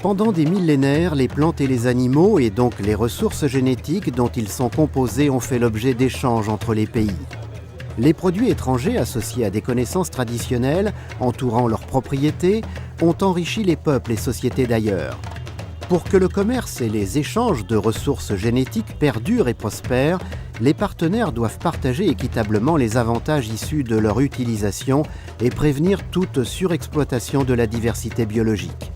Pendant des millénaires, les plantes et les animaux, et donc les ressources génétiques dont ils sont composés, ont fait l'objet d'échanges entre les pays. Les produits étrangers associés à des connaissances traditionnelles, entourant leurs propriétés, ont enrichi les peuples et sociétés d'ailleurs. Pour que le commerce et les échanges de ressources génétiques perdurent et prospèrent, les partenaires doivent partager équitablement les avantages issus de leur utilisation et prévenir toute surexploitation de la diversité biologique.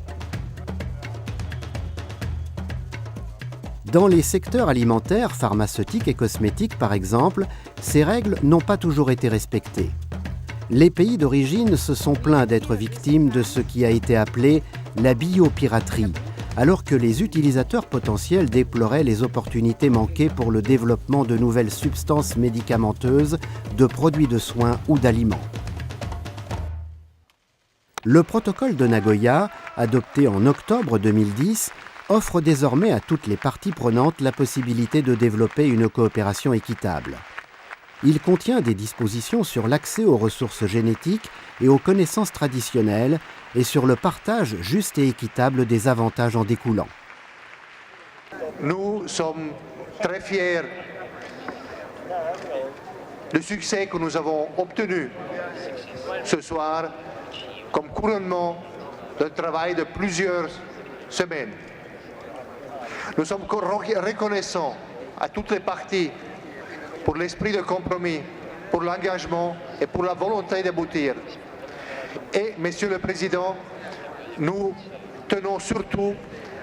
Dans les secteurs alimentaires, pharmaceutiques et cosmétiques par exemple, ces règles n'ont pas toujours été respectées. Les pays d'origine se sont plaints d'être victimes de ce qui a été appelé la biopiraterie, alors que les utilisateurs potentiels déploraient les opportunités manquées pour le développement de nouvelles substances médicamenteuses, de produits de soins ou d'aliments. Le protocole de Nagoya, adopté en octobre 2010, offre désormais à toutes les parties prenantes la possibilité de développer une coopération équitable. Il contient des dispositions sur l'accès aux ressources génétiques et aux connaissances traditionnelles et sur le partage juste et équitable des avantages en découlant. Nous sommes très fiers du succès que nous avons obtenu ce soir comme couronnement d'un travail de plusieurs semaines. Nous sommes reconnaissants à toutes les parties pour l'esprit de compromis, pour l'engagement et pour la volonté d'aboutir. Et, Monsieur le Président, nous tenons surtout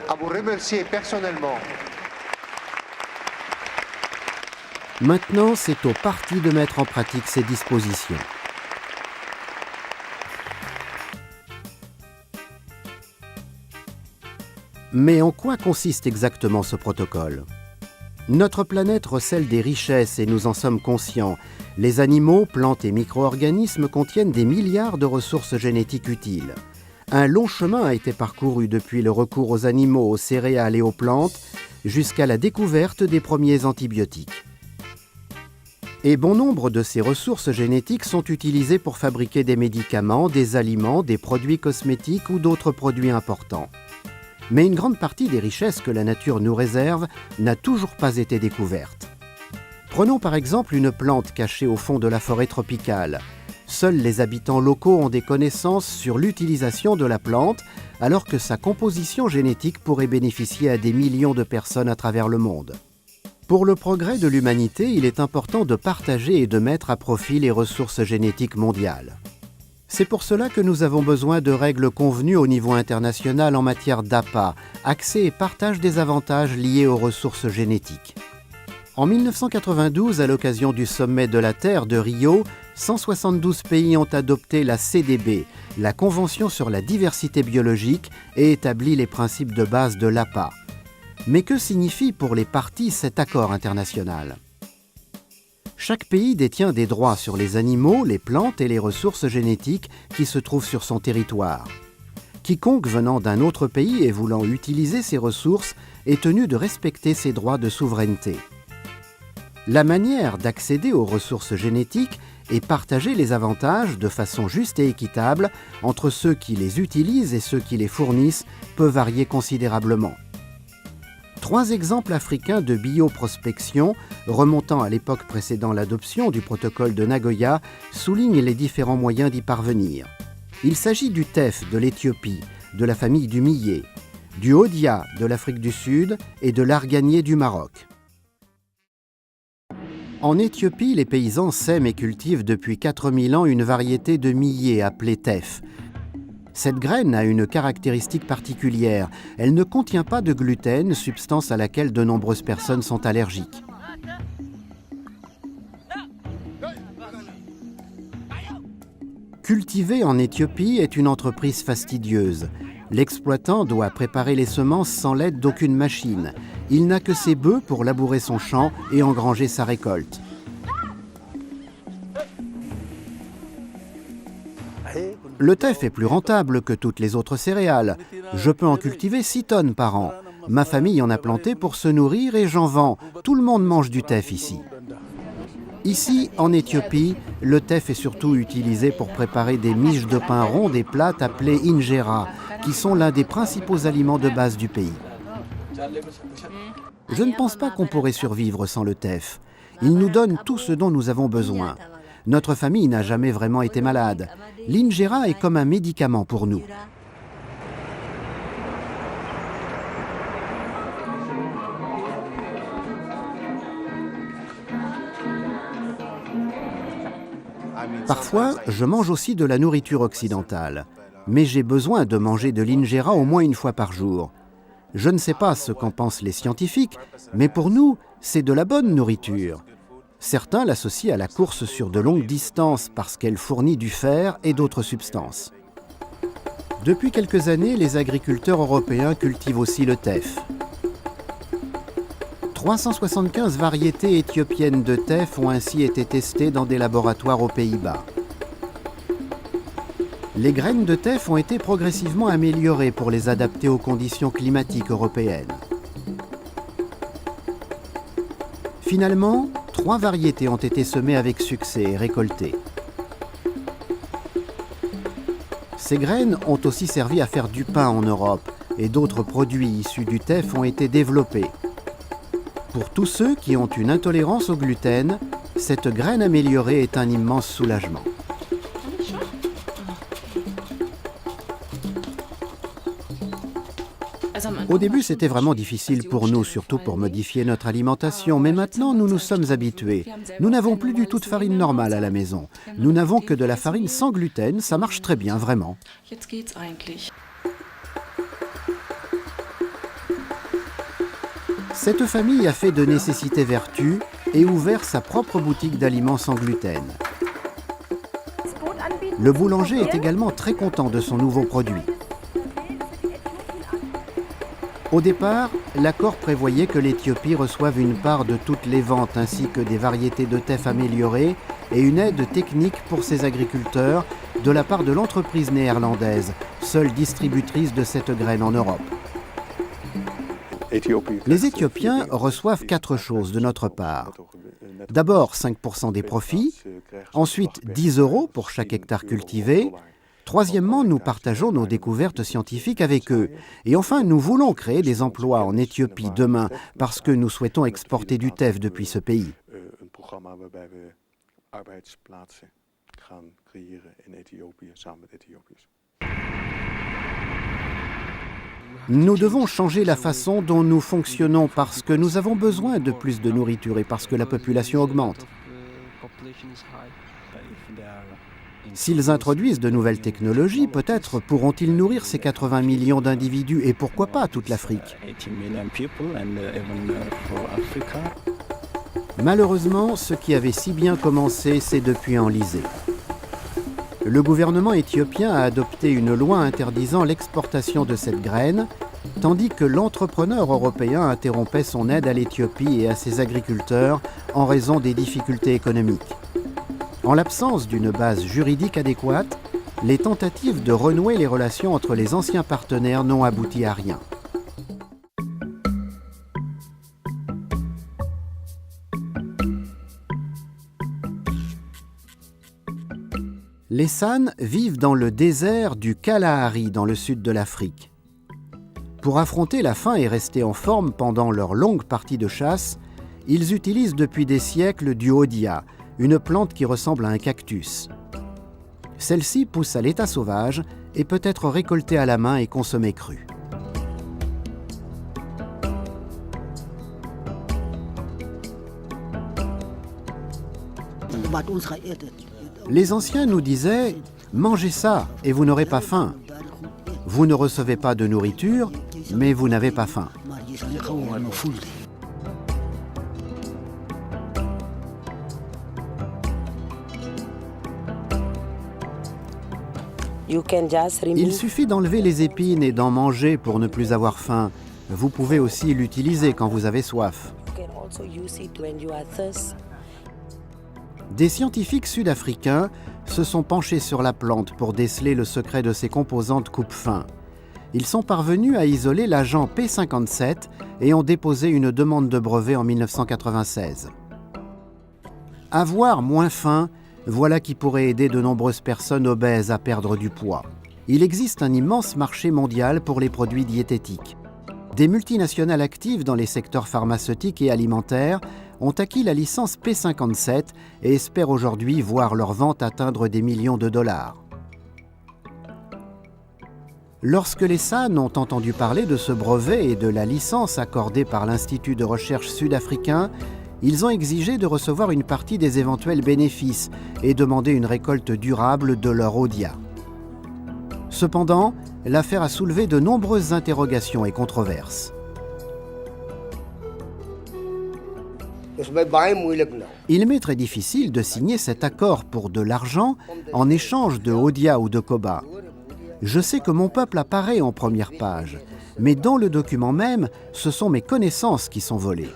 à vous remercier personnellement. Maintenant, c'est aux parties de mettre en pratique ces dispositions. Mais en quoi consiste exactement ce protocole ? Notre planète recèle des richesses et nous en sommes conscients. Les animaux, plantes et micro-organismes contiennent des milliards de ressources génétiques utiles. Un long chemin a été parcouru depuis le recours aux animaux, aux céréales et aux plantes, jusqu'à la découverte des premiers antibiotiques. Et bon nombre de ces ressources génétiques sont utilisées pour fabriquer des médicaments, des aliments, des produits cosmétiques ou d'autres produits importants. Mais une grande partie des richesses que la nature nous réserve n'a toujours pas été découverte. Prenons par exemple une plante cachée au fond de la forêt tropicale. Seuls les habitants locaux ont des connaissances sur l'utilisation de la plante, alors que sa composition génétique pourrait bénéficier à des millions de personnes à travers le monde. Pour le progrès de l'humanité, il est important de partager et de mettre à profit les ressources génétiques mondiales. C'est pour cela que nous avons besoin de règles convenues au niveau international en matière d'APA, accès et partage des avantages liés aux ressources génétiques. En 1992, à l'occasion du sommet de la Terre de Rio, 172 pays ont adopté la CDB, la Convention sur la diversité biologique, et établi les principes de base de l'APA. Mais que signifie pour les parties cet accord international ? Chaque pays détient des droits sur les animaux, les plantes et les ressources génétiques qui se trouvent sur son territoire. Quiconque venant d'un autre pays et voulant utiliser ces ressources est tenu de respecter ses droits de souveraineté. La manière d'accéder aux ressources génétiques est partager les avantages de façon juste et équitable entre ceux qui les utilisent et ceux qui les fournissent peut varier considérablement. 3 exemples africains de bioprospection, remontant à l'époque précédant l'adoption du protocole de Nagoya, soulignent les différents moyens d'y parvenir. Il s'agit du teff de l'Éthiopie, de la famille du millet, du hodia de l'Afrique du Sud et de l'arganier du Maroc. En Éthiopie, les paysans sèment et cultivent depuis 4000 ans une variété de millet appelée teff. Cette graine a une caractéristique particulière. Elle ne contient pas de gluten, substance à laquelle de nombreuses personnes sont allergiques. Cultiver en Éthiopie est une entreprise fastidieuse. L'exploitant doit préparer les semences sans l'aide d'aucune machine. Il n'a que ses bœufs pour labourer son champ et engranger sa récolte. Le teff est plus rentable que toutes les autres céréales. Je peux en cultiver 6 tonnes par an. Ma famille en a planté pour se nourrir et j'en vends. Tout le monde mange du teff ici. Ici, en Éthiopie, le teff est surtout utilisé pour préparer des miches de pain rond, des plats appelés injera, qui sont l'un des principaux aliments de base du pays. Je ne pense pas qu'on pourrait survivre sans le teff. Il nous donne tout ce dont nous avons besoin. Notre famille n'a jamais vraiment été malade. L'injera est comme un médicament pour nous. Parfois, je mange aussi de la nourriture occidentale. Mais j'ai besoin de manger de l'injera au moins une fois par jour. Je ne sais pas ce qu'en pensent les scientifiques, mais pour nous, c'est de la bonne nourriture. Certains l'associent à la course sur de longues distances parce qu'elle fournit du fer et d'autres substances. Depuis quelques années, les agriculteurs européens cultivent aussi le teff. 375 variétés éthiopiennes de teff ont ainsi été testées dans des laboratoires aux Pays-Bas. Les graines de teff ont été progressivement améliorées pour les adapter aux conditions climatiques européennes. Finalement, 3 variétés ont été semées avec succès et récoltées. Ces graines ont aussi servi à faire du pain en Europe et d'autres produits issus du teff ont été développés. Pour tous ceux qui ont une intolérance au gluten, cette graine améliorée est un immense soulagement. Au début, c'était vraiment difficile pour nous, surtout pour modifier notre alimentation, mais maintenant, nous nous sommes habitués. Nous n'avons plus du tout de farine normale à la maison. Nous n'avons que de la farine sans gluten, ça marche très bien, vraiment. Cette famille a fait de nécessité vertu et ouvert sa propre boutique d'aliments sans gluten. Le boulanger est également très content de son nouveau produit. Au départ, l'accord prévoyait que l'Éthiopie reçoive une part de toutes les ventes ainsi que des variétés de teff améliorées et une aide technique pour ses agriculteurs de la part de l'entreprise néerlandaise, seule distributrice de cette graine en Europe. Les Éthiopiens reçoivent 4 choses de notre part. D'abord 5% des profits, ensuite 10 € pour chaque hectare cultivé. Troisièmement, nous partageons nos découvertes scientifiques avec eux. Et enfin, nous voulons créer des emplois en Éthiopie demain parce que nous souhaitons exporter du teff depuis ce pays. Nous devons changer la façon dont nous fonctionnons parce que nous avons besoin de plus de nourriture et parce que la population augmente. S'ils introduisent de nouvelles technologies, peut-être pourront-ils nourrir ces 80 millions d'individus et pourquoi pas toute l'Afrique. Malheureusement, ce qui avait si bien commencé s'est depuis enlisé. Le gouvernement éthiopien a adopté une loi interdisant l'exportation de cette graine, tandis que l'entrepreneur européen interrompait son aide à l'Éthiopie et à ses agriculteurs en raison des difficultés économiques. En l'absence d'une base juridique adéquate, les tentatives de renouer les relations entre les anciens partenaires n'ont abouti à rien. Les San vivent dans le désert du Kalahari dans le sud de l'Afrique. Pour affronter la faim et rester en forme pendant leurs longues parties de chasse, ils utilisent depuis des siècles du hodia, une plante qui ressemble à un cactus. Celle-ci pousse à l'état sauvage et peut être récoltée à la main et consommée crue. Les anciens nous disaient « Mangez ça et vous n'aurez pas faim. Vous ne recevez pas de nourriture, mais vous n'avez pas faim. » Il suffit d'enlever les épines et d'en manger pour ne plus avoir faim. Vous pouvez aussi l'utiliser quand vous avez soif. Des scientifiques sud-africains se sont penchés sur la plante pour déceler le secret de ses composantes coupe-faim. Ils sont parvenus à isoler l'agent P57 et ont déposé une demande de brevet en 1996. Avoir moins faim, voilà qui pourrait aider de nombreuses personnes obèses à perdre du poids. il existe un immense marché mondial pour les produits diététiques. Des multinationales actives dans les secteurs pharmaceutiques et alimentaires ont acquis la licence P57 et espèrent aujourd'hui voir leur vente atteindre des millions de dollars. Lorsque les SAN ont entendu parler de ce brevet et de la licence accordée par l'Institut de recherche sud-africain, ils ont exigé de recevoir une partie des éventuels bénéfices et demandé une récolte durable de leur Odia. Cependant, l'affaire a soulevé de nombreuses interrogations et controverses. Il m'est très difficile de signer cet accord pour de l'argent en échange de Odia ou de Koba. Je sais que mon peuple apparaît en première page, mais dans le document même, ce sont mes connaissances qui sont volées.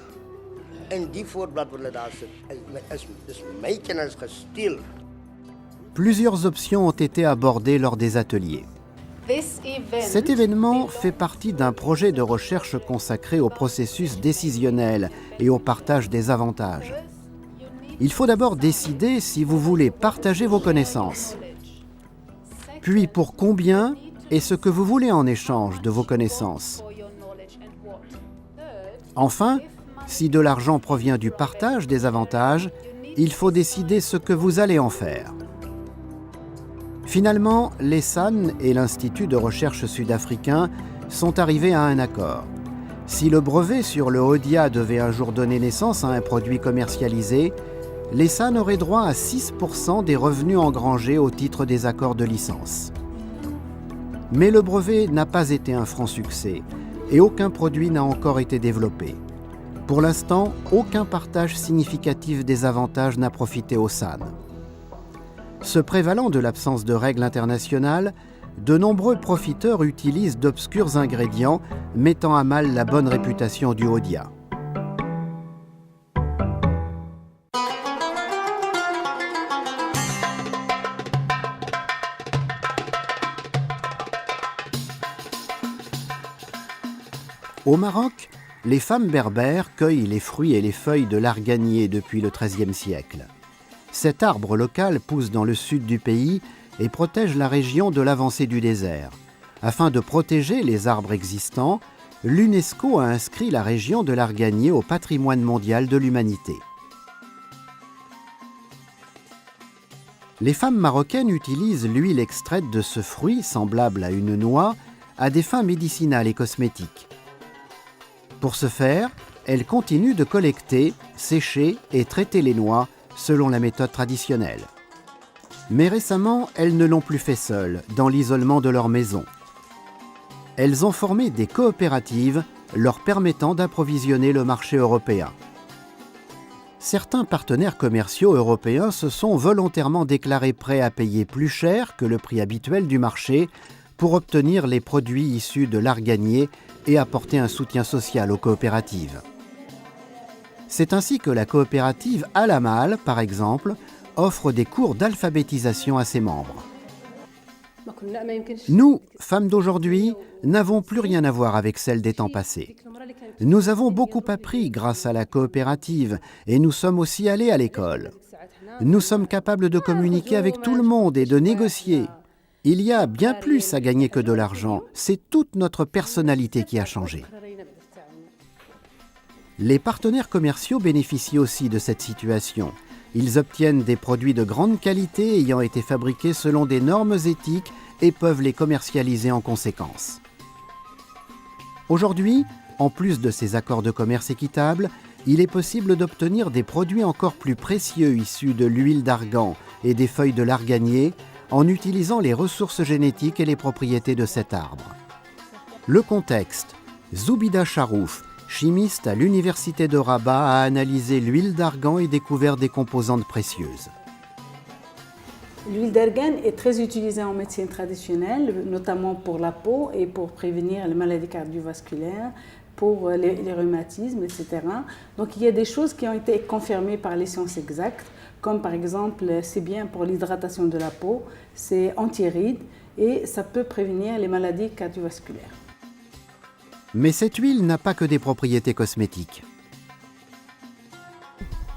Plusieurs options ont été abordées lors des ateliers. Cet événement fait partie d'un projet de recherche consacré au processus décisionnel et au partage des avantages. Il faut d'abord décider si vous voulez partager vos connaissances. Puis pour combien et ce que vous voulez en échange de vos connaissances. Enfin, si de l'argent provient du partage des avantages, il faut décider ce que vous allez en faire. Finalement, les SAN et l'Institut de recherche sud-africain sont arrivés à un accord. Si le brevet sur le Odia devait un jour donner naissance à un produit commercialisé, les SAN auraient droit à 6% des revenus engrangés au titre des accords de licence. Mais le brevet n'a pas été un franc succès et aucun produit n'a encore été développé. Pour l'instant, aucun partage significatif des avantages n'a profité aux SAN. Se prévalant de l'absence de règles internationales, de nombreux profiteurs utilisent d'obscurs ingrédients, mettant à mal la bonne réputation du Odia. Au Maroc, les femmes berbères cueillent les fruits et les feuilles de l'arganier depuis le XIIIe siècle. Cet arbre local pousse dans le sud du pays et protège la région de l'avancée du désert. Afin de protéger les arbres existants, l'UNESCO a inscrit la région de l'arganier au patrimoine mondial de l'humanité. Les femmes marocaines utilisent l'huile extraite de ce fruit, semblable à une noix, à des fins médicinales et cosmétiques. Pour ce faire, elles continuent de collecter, sécher et traiter les noix selon la méthode traditionnelle. Mais récemment, elles ne l'ont plus fait seules, dans l'isolement de leur maison. Elles ont formé des coopératives leur permettant d'approvisionner le marché européen. Certains partenaires commerciaux européens se sont volontairement déclarés prêts à payer plus cher que le prix habituel du marché pour obtenir les produits issus de l'arganier et apporter un soutien social aux coopératives. C'est ainsi que la coopérative Alamal, par exemple, offre des cours d'alphabétisation à ses membres. Nous, femmes d'aujourd'hui, n'avons plus rien à voir avec celles des temps passés. Nous avons beaucoup appris grâce à la coopérative et nous sommes aussi allés à l'école. Nous sommes capables de communiquer avec tout le monde et de négocier. Il y a bien plus à gagner que de l'argent. C'est toute notre personnalité qui a changé. Les partenaires commerciaux bénéficient aussi de cette situation. Ils obtiennent des produits de grande qualité ayant été fabriqués selon des normes éthiques et peuvent les commercialiser en conséquence. Aujourd'hui, en plus de ces accords de commerce équitables, il est possible d'obtenir des produits encore plus précieux issus de l'huile d'argan et des feuilles de l'arganier en utilisant les ressources génétiques et les propriétés de cet arbre. Le contexte: Zoubida Charouf, chimiste à l'université de Rabat, a analysé l'huile d'argan et découvert des composantes précieuses. L'huile d'argan est très utilisée en médecine traditionnelle, notamment pour la peau et pour prévenir les maladies cardiovasculaires, pour les rhumatismes, etc. Donc il y a des choses qui ont été confirmées par les sciences exactes, comme par exemple c'est bien pour l'hydratation de la peau, c'est anti-rides et ça peut prévenir les maladies cardiovasculaires. Mais cette huile n'a pas que des propriétés cosmétiques.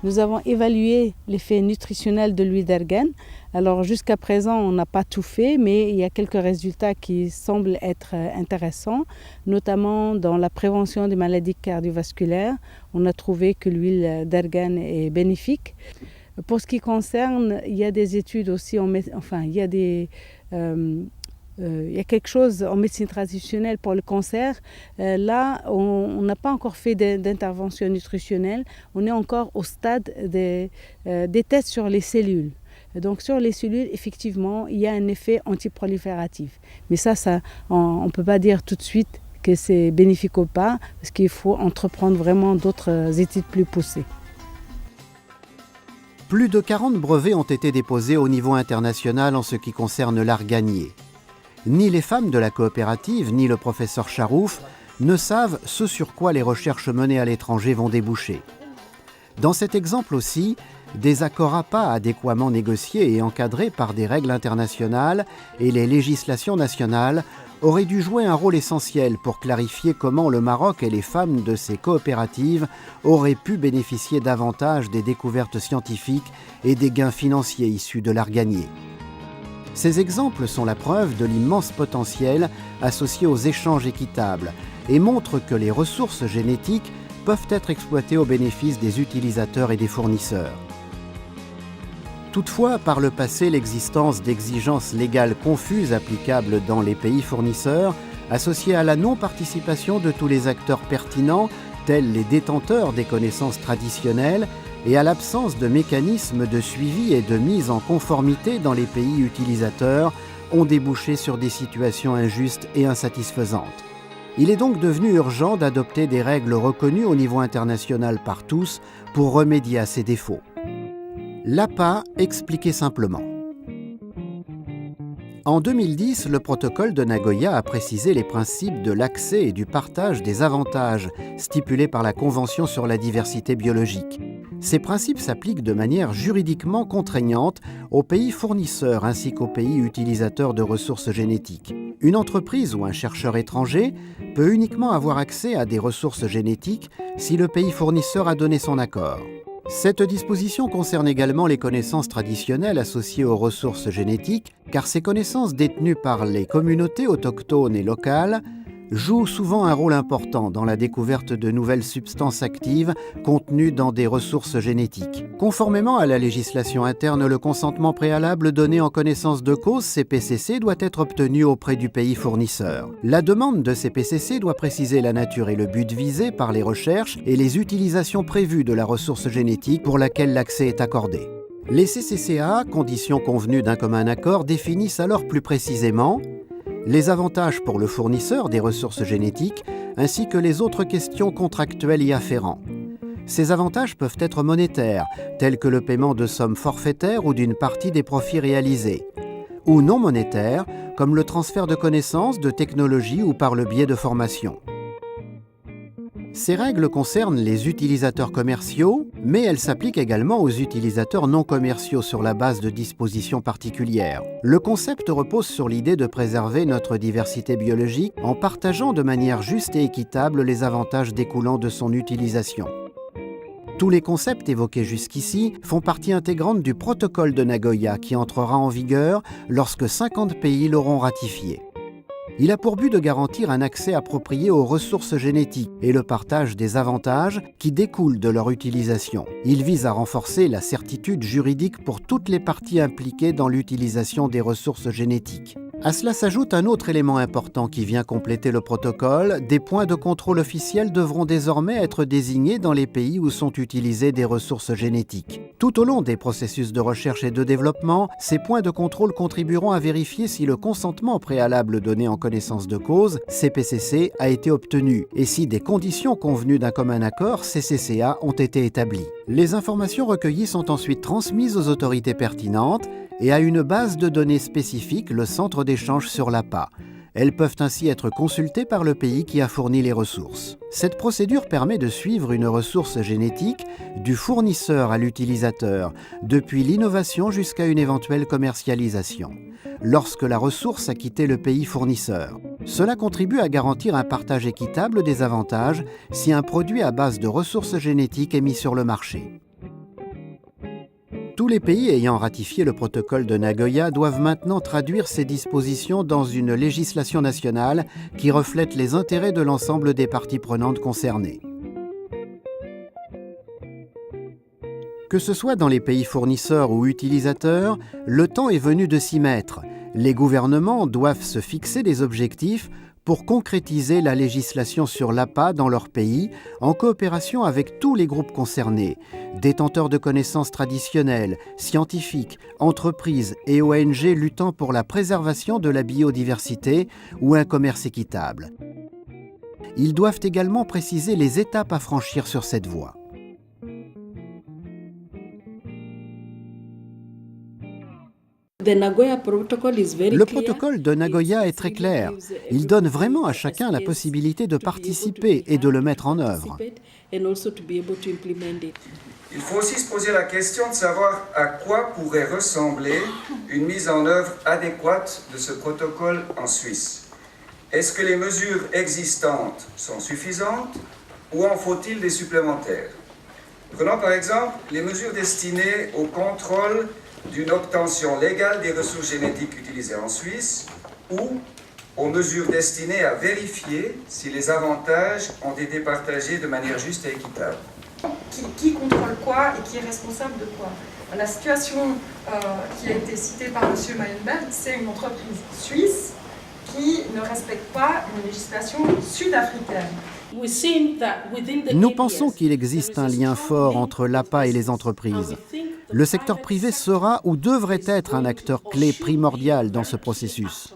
Nous avons évalué l'effet nutritionnel de l'huile d'argan. Alors jusqu'à présent, on n'a pas tout fait, mais il y a quelques résultats qui semblent être intéressants, notamment dans la prévention des maladies cardiovasculaires. On a trouvé que l'huile d'argan est bénéfique. Pour ce qui concerne, il y a des études aussi, il y a quelque chose en médecine traditionnelle pour le cancer. Là, on n'a pas encore fait d'intervention nutritionnelle. On est encore au stade des tests sur les cellules. Donc sur les cellules, effectivement, il y a un effet antiprolifératif. Mais ça on ne peut pas dire tout de suite que c'est bénéfique ou pas, parce qu'il faut entreprendre vraiment d'autres études plus poussées. Plus de 40 brevets ont été déposés au niveau international en ce qui concerne l'arganier. Ni les femmes de la coopérative, ni le professeur Charouf ne savent ce sur quoi les recherches menées à l'étranger vont déboucher. Dans cet exemple aussi, des accords APA adéquatement négociés et encadrés par des règles internationales et les législations nationales auraient dû jouer un rôle essentiel pour clarifier comment le Maroc et les femmes de ces coopératives auraient pu bénéficier davantage des découvertes scientifiques et des gains financiers issus de l'arganier. Ces exemples sont la preuve de l'immense potentiel associé aux échanges équitables et montrent que les ressources génétiques peuvent être exploitées au bénéfice des utilisateurs et des fournisseurs. Toutefois, par le passé, l'existence d'exigences légales confuses applicables dans les pays fournisseurs, associées à la non-participation de tous les acteurs pertinents, tels les détenteurs des connaissances traditionnelles, et à l'absence de mécanismes de suivi et de mise en conformité dans les pays utilisateurs, ont débouché sur des situations injustes et insatisfaisantes. Il est donc devenu urgent d'adopter des règles reconnues au niveau international par tous pour remédier à ces défauts. L'APA expliqué simplement. En 2010, le protocole de Nagoya a précisé les principes de l'accès et du partage des avantages stipulés par la Convention sur la diversité biologique. Ces principes s'appliquent de manière juridiquement contraignante aux pays fournisseurs ainsi qu'aux pays utilisateurs de ressources génétiques. Une entreprise ou un chercheur étranger peut uniquement avoir accès à des ressources génétiques si le pays fournisseur a donné son accord. Cette disposition concerne également les connaissances traditionnelles associées aux ressources génétiques, car ces connaissances détenues par les communautés autochtones et locales jouent souvent un rôle important dans la découverte de nouvelles substances actives contenues dans des ressources génétiques. Conformément à la législation interne, le consentement préalable donné en connaissance de cause, CPCC, doit être obtenu auprès du pays fournisseur. La demande de CPCC doit préciser la nature et le but visé par les recherches et les utilisations prévues de la ressource génétique pour laquelle l'accès est accordé. Les CCCA, conditions convenues d'un commun accord, définissent alors plus précisément les avantages pour le fournisseur des ressources génétiques, ainsi que les autres questions contractuelles y afférentes. Ces avantages peuvent être monétaires, tels que le paiement de sommes forfaitaires ou d'une partie des profits réalisés, ou non monétaires, comme le transfert de connaissances, de technologies ou par le biais de formations. Ces règles concernent les utilisateurs commerciaux, mais elles s'appliquent également aux utilisateurs non commerciaux sur la base de dispositions particulières. Le concept repose sur l'idée de préserver notre diversité biologique en partageant de manière juste et équitable les avantages découlant de son utilisation. Tous les concepts évoqués jusqu'ici font partie intégrante du protocole de Nagoya qui entrera en vigueur lorsque 50 pays l'auront ratifié. Il a pour but de garantir un accès approprié aux ressources génétiques et le partage des avantages qui découlent de leur utilisation. Il vise à renforcer la certitude juridique pour toutes les parties impliquées dans l'utilisation des ressources génétiques. À cela s'ajoute un autre élément important qui vient compléter le protocole. Des points de contrôle officiels devront désormais être désignés dans les pays où sont utilisées des ressources génétiques. Tout au long des processus de recherche et de développement, ces points de contrôle contribueront à vérifier si le consentement préalable donné en connaissance de cause, CPCC, a été obtenu et si des conditions convenues d'un commun accord, CCCA, ont été établies. Les informations recueillies sont ensuite transmises aux autorités pertinentes et à une base de données spécifique, le centre d'échange sur l'APA. Elles peuvent ainsi être consultées par le pays qui a fourni les ressources. Cette procédure permet de suivre une ressource génétique du fournisseur à l'utilisateur, depuis l'innovation jusqu'à une éventuelle commercialisation, lorsque la ressource a quitté le pays fournisseur. Cela contribue à garantir un partage équitable des avantages si un produit à base de ressources génétiques est mis sur le marché. Tous les pays ayant ratifié le protocole de Nagoya doivent maintenant traduire ces dispositions dans une législation nationale qui reflète les intérêts de l'ensemble des parties prenantes concernées. Que ce soit dans les pays fournisseurs ou utilisateurs, le temps est venu de s'y mettre. Les gouvernements doivent se fixer des objectifs pour concrétiser la législation sur l'APA dans leur pays, en coopération avec tous les groupes concernés, détenteurs de connaissances traditionnelles, scientifiques, entreprises et ONG luttant pour la préservation de la biodiversité ou un commerce équitable. Ils doivent également préciser les étapes à franchir sur cette voie. Le protocole de Nagoya est très clair. Il donne vraiment à chacun la possibilité de participer et de le mettre en œuvre. Il faut aussi se poser la question de savoir à quoi pourrait ressembler une mise en œuvre adéquate de ce protocole en Suisse. Est-ce que les mesures existantes sont suffisantes ou en faut-il des supplémentaires? Prenons par exemple les mesures destinées au contrôle d'une obtention légale des ressources génétiques utilisées en Suisse ou aux mesures destinées à vérifier si les avantages ont été partagés de manière juste et équitable. Qui contrôle quoi et qui est responsable de quoi? La situation qui a été citée par M. Mayenberg, c'est une entreprise suisse qui ne respecte pas une législation sud-africaine. Nous pensons qu'il existe un lien fort entre l'APA et les entreprises. Le secteur privé sera ou devrait être un acteur clé primordial dans ce processus.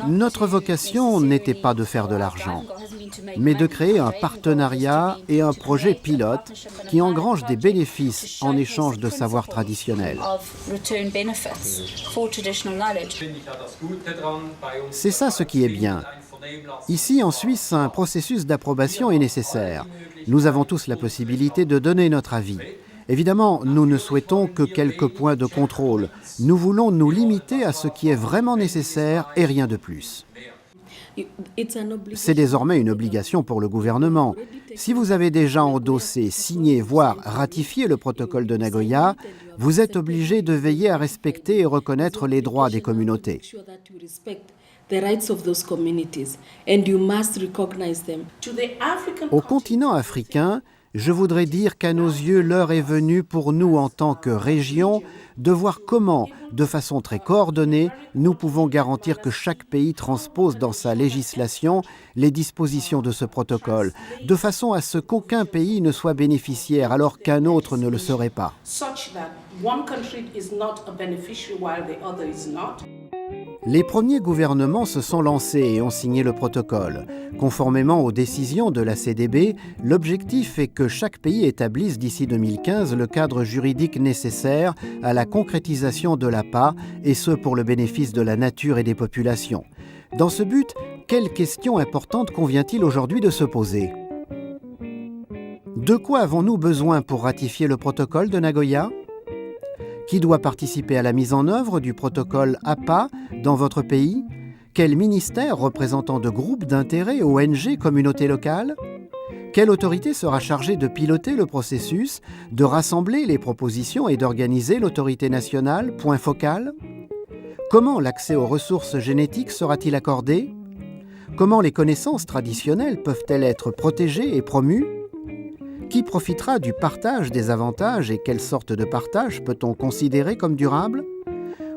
Notre vocation n'était pas de faire de l'argent, mais de créer un partenariat et un projet pilote qui engrange des bénéfices en échange de savoirs traditionnels. C'est ça ce qui est bien. Ici, en Suisse, un processus d'approbation est nécessaire. Nous avons tous la possibilité de donner notre avis. Évidemment, nous ne souhaitons que quelques points de contrôle. Nous voulons nous limiter à ce qui est vraiment nécessaire et rien de plus. C'est désormais une obligation pour le gouvernement. Si vous avez déjà endossé, signé, voire ratifié le protocole de Nagoya, vous êtes obligé de veiller à respecter et reconnaître les droits des communautés. Au continent africain, je voudrais dire qu'à nos yeux, l'heure est venue pour nous, en tant que région, de voir comment, de façon très coordonnée, nous pouvons garantir que chaque pays transpose dans sa législation les dispositions de ce protocole, de façon à ce qu'aucun pays ne soit bénéficiaire alors qu'un autre ne le serait pas. Les premiers gouvernements se sont lancés et ont signé le protocole. Conformément aux décisions de la CDB, l'objectif est que chaque pays établisse d'ici 2015 le cadre juridique nécessaire à la concrétisation de l'APA, et ce pour le bénéfice de la nature et des populations. Dans ce but, quelles questions importantes convient-il aujourd'hui de se poser? De quoi avons-nous besoin pour ratifier le protocole de Nagoya? Qui doit participer à la mise en œuvre du protocole APA dans votre pays? Quel ministère représentant de groupes d'intérêt, ONG, communautés locales? Quelle autorité sera chargée de piloter le processus, de rassembler les propositions et d'organiser l'autorité nationale, point focal? Comment l'accès aux ressources génétiques sera-t-il accordé? Comment les connaissances traditionnelles peuvent-elles être protégées et promues? Qui profitera du partage des avantages et quelle sorte de partage peut-on considérer comme durable?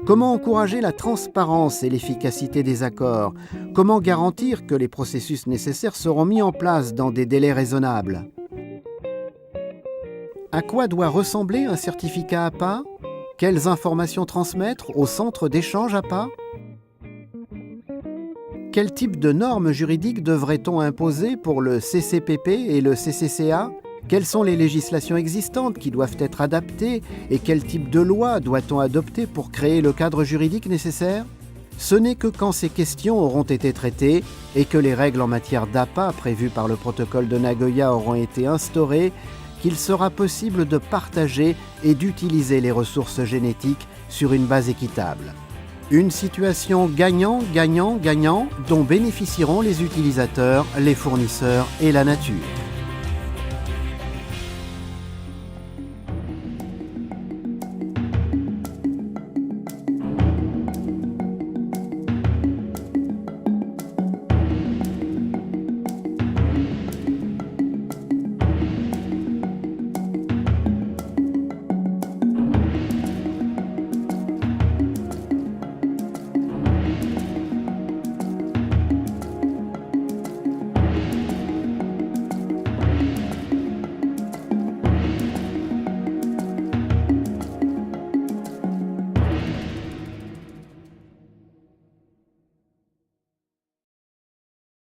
Comment encourager la transparence et l'efficacité des accords? Comment garantir que les processus nécessaires seront mis en place dans des délais raisonnables? À quoi doit ressembler un certificat APA? Quelles informations transmettre au centre d'échange APA? Quel type de normes juridiques devrait-on imposer pour le CCPP et le CCCA? Quelles sont les législations existantes qui doivent être adaptées et quel type de loi doit-on adopter pour créer le cadre juridique nécessaire? Ce n'est que quand ces questions auront été traitées et que les règles en matière d'APA prévues par le protocole de Nagoya auront été instaurées qu'il sera possible de partager et d'utiliser les ressources génétiques sur une base équitable. Une situation gagnant-gagnant-gagnant dont bénéficieront les utilisateurs, les fournisseurs et la nature.